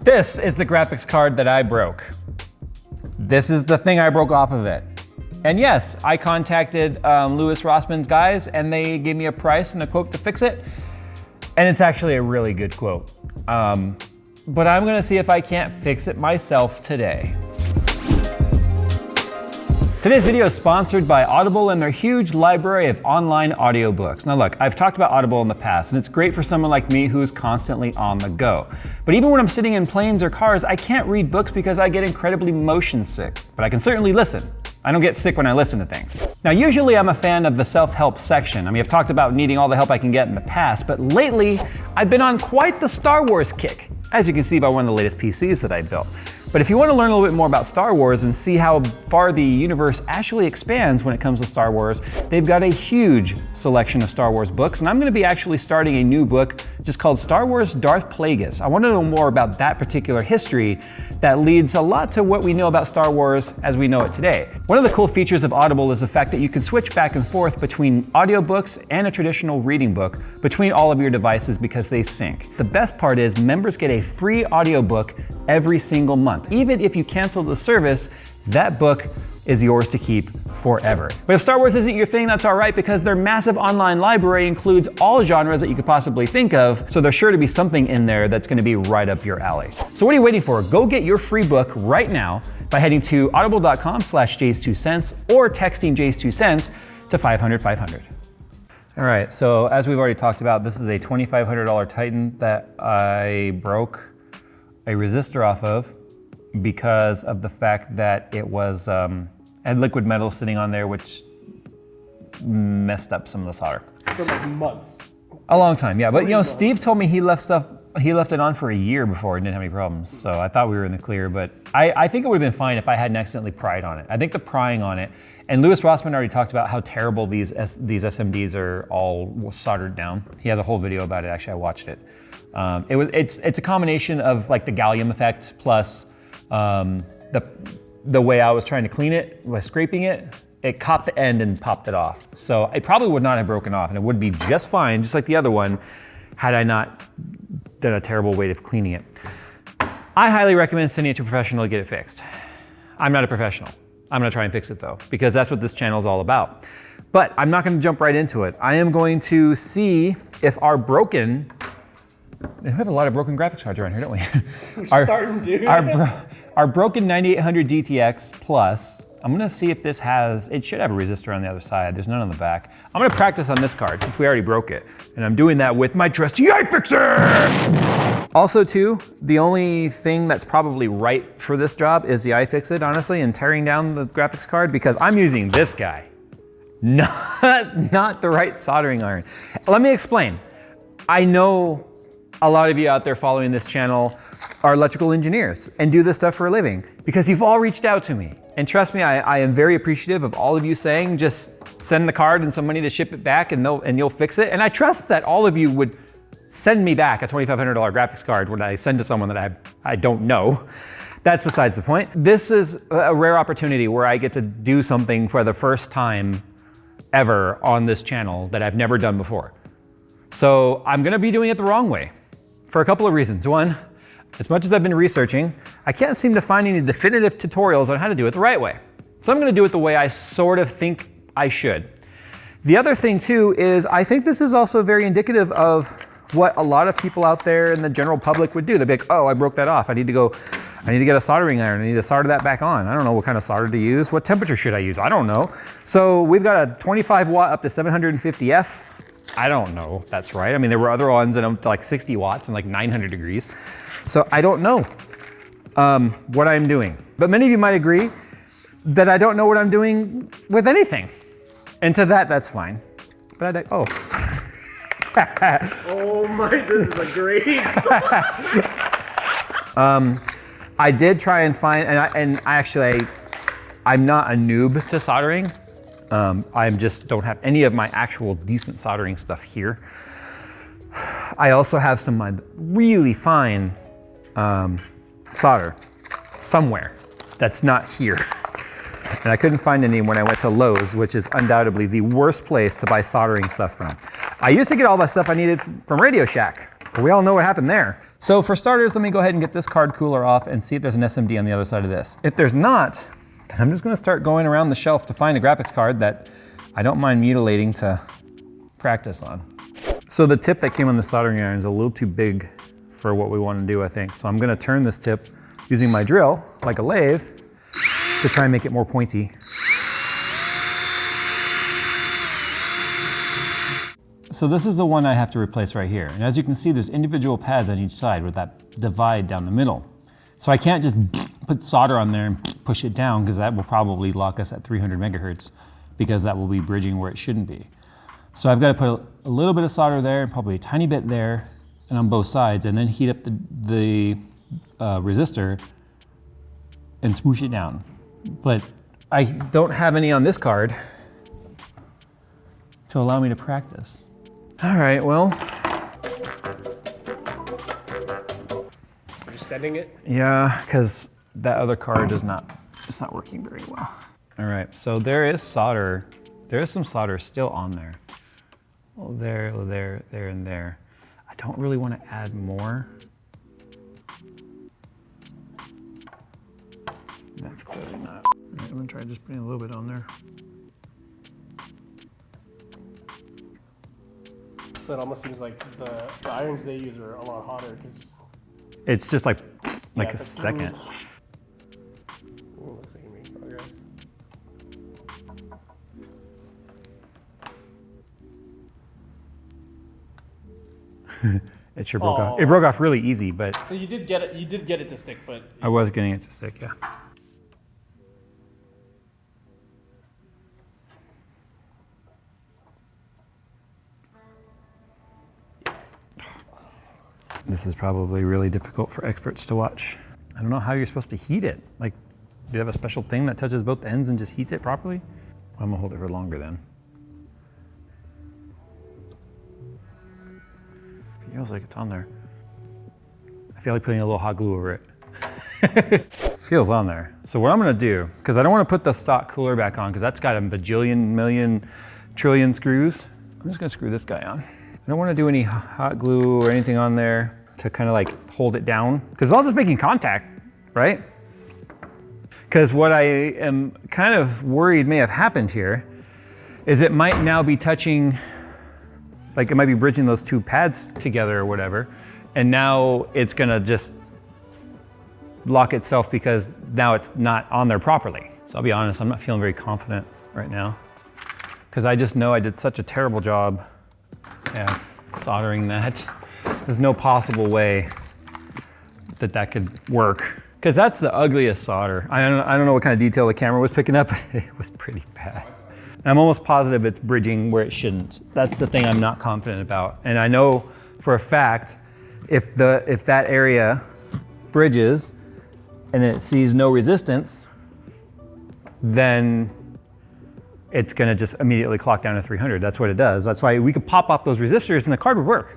This is the graphics card that I broke. This is the thing I broke off of it. And yes, I contacted Louis Rossman's guys and they gave me a price and a quote to fix it. And it's actually a really good quote. But I'm gonna see if I can't fix it myself today. Today's video is sponsored by Audible and their huge library of online audiobooks. Now look, I've talked about Audible in the past, and it's great for someone like me who's constantly on the go. But even when I'm sitting in planes or cars, I can't read books because I get incredibly motion sick. But I can certainly listen. I don't get sick when I listen to things. Now, usually I'm a fan of the self-help section. I mean, I've talked about needing all the help I can get in the past, but lately, I've been on quite the Star Wars kick, as you can see by one of the latest PCs that I built. But if you want to learn a little bit more about Star Wars and see how far the universe actually expands when it comes to Star Wars, they've got a huge selection of Star Wars books, and I'm going to be actually starting a new book just called Star Wars Darth Plagueis. I want to know more about that particular history that leads a lot to what we know about Star Wars as we know it today. One of the cool features of Audible is the fact that you can switch back and forth between audiobooks and a traditional reading book between all of your devices because they sync. The best part is members get a free audiobook every single month. Even if you cancel the service, that book is yours to keep forever. But if Star Wars isn't your thing, that's all right, because their massive online library includes all genres that you could possibly think of, so there's sure to be something in there that's gonna be right up your alley. So what are you waiting for? Go get your free book right now by heading to audible.com/JayzTwoCents or texting JayzTwoCents to 500-500. All right, so as we've already talked about, this is a $2,500 Titan that I broke a resistor off of because of the fact that it was had liquid metal sitting on there, which messed up some of the solder. For like months. A long time, yeah. But you know, Steve told me he left it on for a year before and didn't have any problems. So I thought we were in the clear, but I think it would have been fine if I hadn't accidentally pried on it. I think the prying on it, and Louis Rossman already talked about how terrible these SMDs are all soldered down. He has a whole video about it, actually I watched it. It's a combination of like the gallium effect plus the way I was trying to clean it, by scraping it, it caught the end and popped it off. So it probably would not have broken off, and it would be just fine, just like the other one, had I not done a terrible way of cleaning it. I highly recommend sending it to a professional to get it fixed. I'm not a professional. I'm gonna try and fix it though, because that's what this channel is all about. But I'm not gonna jump right into it. I am going to see if our broken, we have a lot of broken graphics cards around here, don't we? We're starting to. Our broken 9800 GTX Plus, I'm gonna see if this has, it should have a resistor on the other side. There's none on the back. I'm gonna practice on this card since we already broke it. And I'm doing that with my trusty iFixit! Also too, the only thing that's probably right for this job is the iFixit, honestly, and tearing down the graphics card, because I'm using this guy. Not the right soldering iron. Let me explain. I know a lot of you out there following this channel are electrical engineers and do this stuff for a living, because you've all reached out to me. And trust me, I am very appreciative of all of you saying, just send the card and some money to ship it back and you'll fix it. And I trust that all of you would send me back a $2,500 graphics card when I send to someone that I don't know. That's besides the point. This is a rare opportunity where I get to do something for the first time ever on this channel that I've never done before. So I'm gonna be doing it the wrong way for a couple of reasons. One, as much as I've been researching, I can't seem to find any definitive tutorials on how to do it the right way. So I'm gonna do it the way I sort of think I should. The other thing too is I think this is also very indicative of what a lot of people out there in the general public would do. They'd be like, oh, I broke that off. I need to get a soldering iron. I need to solder that back on. I don't know what kind of solder to use. What temperature should I use? I don't know. So we've got a 25 watt up to 750 F. I don't know if that's right. I mean, there were other ones that up to like 60 watts and like 900 degrees. So I don't know what I'm doing. But many of you might agree that I don't know what I'm doing with anything. And to that, that's fine. But oh. Oh my, this is a great story. I did try and find, I'm not a noob to soldering. I just don't have any of my actual decent soldering stuff here. I also have some of my really fine solder somewhere that's not here. And I couldn't find any when I went to Lowe's, which is undoubtedly the worst place to buy soldering stuff from. I used to get all that stuff I needed from Radio Shack. We all know what happened there. So for starters, let me go ahead and get this card cooler off and see if there's an SMD on the other side of this. If there's not, then I'm just gonna start going around the shelf to find a graphics card that I don't mind mutilating to practice on. So the tip that came on the soldering iron is a little too big for what we want to do, I think. So I'm gonna turn this tip using my drill, like a lathe, to try and make it more pointy. So this is the one I have to replace right here. And as you can see, there's individual pads on each side with that divide down the middle. So I can't just put solder on there and push it down, because that will probably lock us at 300 megahertz, because that will be bridging where it shouldn't be. So I've got to put a little bit of solder there, and probably a tiny bit there, and on both sides, and then heat up the resistor and smoosh it down. But I don't have any on this card to allow me to practice. All right, well. You're setting it? Yeah, because that other card it's not working very well. All right, so there is solder. There is some solder still on there. Oh, there, and there. I don't really want to add more. That's clearly not. All right, I'm gonna try just putting a little bit on there. So it almost seems like the irons they use are a lot hotter because it's just like a second. Ooh, looks like you're making progress. It sure broke off. It broke off really easy, but. So you did get it. You did get it to stick, but. I was getting it to stick, yeah. This is probably really difficult for experts to watch. I don't know how you're supposed to heat it. Like, do you have a special thing that touches both ends and just heats it properly? I'm gonna hold it for longer then. Feels like it's on there. I feel like putting a little hot glue over it. Feels on there. So what I'm gonna do, because I don't wanna put the stock cooler back on, because that's got a bajillion, million, trillion screws. I'm just gonna screw this guy on. I don't wanna do any hot glue or anything on there to kind of like hold it down, because all this making contact, right? Because what I am kind of worried may have happened here is it might now be touching, like it might be bridging those two pads together or whatever, and now it's gonna just lock itself because now it's not on there properly. So I'll be honest, I'm not feeling very confident right now, because I just know I did such a terrible job soldering that. There's no possible way that that could work, because that's the ugliest solder. I don't know what kind of detail the camera was picking up, but it was pretty bad. And I'm almost positive it's bridging where it shouldn't. That's the thing I'm not confident about. And I know for a fact, if that area bridges and then it sees no resistance, then it's gonna just immediately clock down to 300. That's what it does. That's why we could pop off those resistors and the card would work.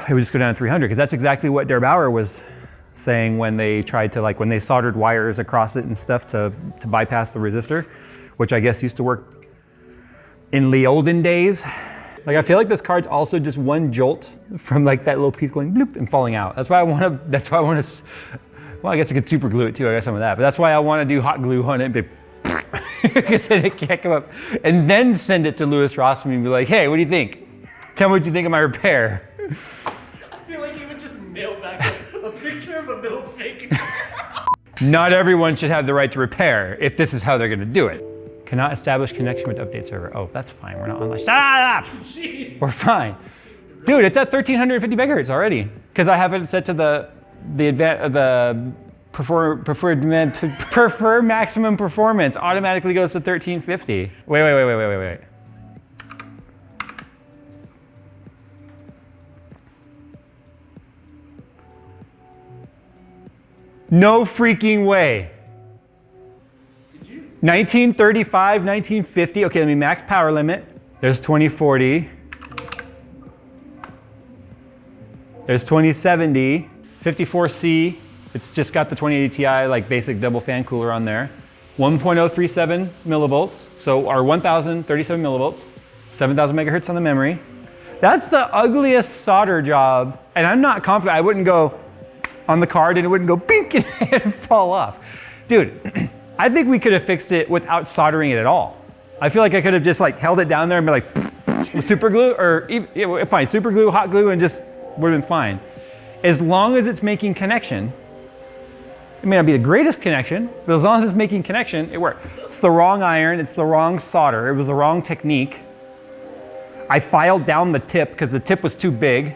It would just go down to 300, because that's exactly what Der Bauer was saying when they tried to, like when they soldered wires across it and stuff to bypass the resistor, which I guess used to work in the olden days. Like I feel like this card's also just one jolt from like that little piece going bloop and falling out. That's why I want to, well, I guess I could super glue it too, I got some of that, but that's why I want to do hot glue on it, because then it can't come up. And then send it to Louis Rossman and be like, hey, what do you think? Tell me what you think of my repair. I feel like you would just mail back a picture of a middle finger. Not everyone should have the right to repair if this is how they're gonna do it. Cannot establish connection with update server. Oh, that's fine, we're not online. Shut up! Jeez. We're fine. Dude, it's at 1350 megahertz already, because I have it set to the prefer maximum performance automatically goes to 1350. Wait. No freaking way. Did you? 1935, 1950. Okay, let me max power limit. There's 2040. There's 2070, 54C. It's just got the 2080 Ti, like basic double fan cooler on there. 1.037 millivolts, so our 1037 millivolts, 7,000 megahertz on the memory. That's the ugliest solder job, and I'm not confident. I wouldn't go on the card and it wouldn't go bink and fall off. Dude, I think we could have fixed it without soldering it at all. I feel like I could have just like held it down there and be like, with super glue, or fine, super glue, hot glue, and just would have been fine. As long as it's making connection. It may not be the greatest connection, but as long as it's making connection, it worked. It's the wrong iron, it's the wrong solder, it was the wrong technique. I filed down the tip because the tip was too big.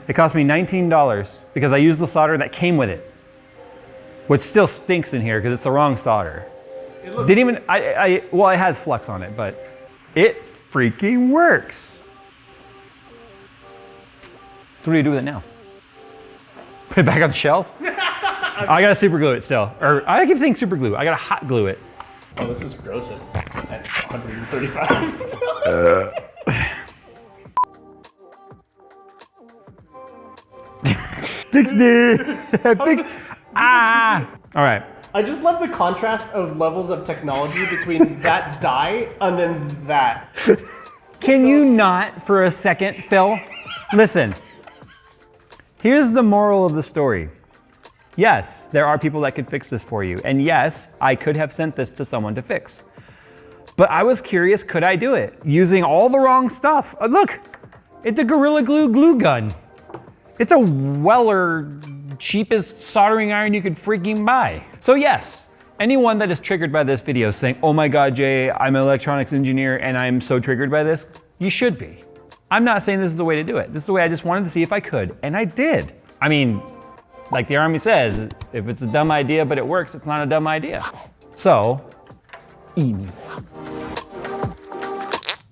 It cost me $19 because I used the solder that came with it, which still stinks in here because it's the wrong solder. Didn't even, well, it has flux on it, but it freaking works. So what do you do with it now? Put it back on the shelf? I gotta super glue it still. Or I keep saying super glue, I gotta hot glue it. Oh, this is gross at 135. 60! Ah! All right. I just love the contrast of levels of technology between that die and then that. Can you not for a second, Phil? Listen. Here's the moral of the story. Yes, there are people that could fix this for you. And yes, I could have sent this to someone to fix. But I was curious, could I do it? Using all the wrong stuff. Look, it's a Gorilla Glue glue gun. It's a Weller, cheapest soldering iron you could freaking buy. So yes, anyone that is triggered by this video saying, oh my God, Jay, I'm an electronics engineer and I'm so triggered by this, you should be. I'm not saying this is the way to do it. This is the way I just wanted to see if I could, and I did. I mean, like the Army says, if it's a dumb idea but it works, it's not a dumb idea. So, eat me.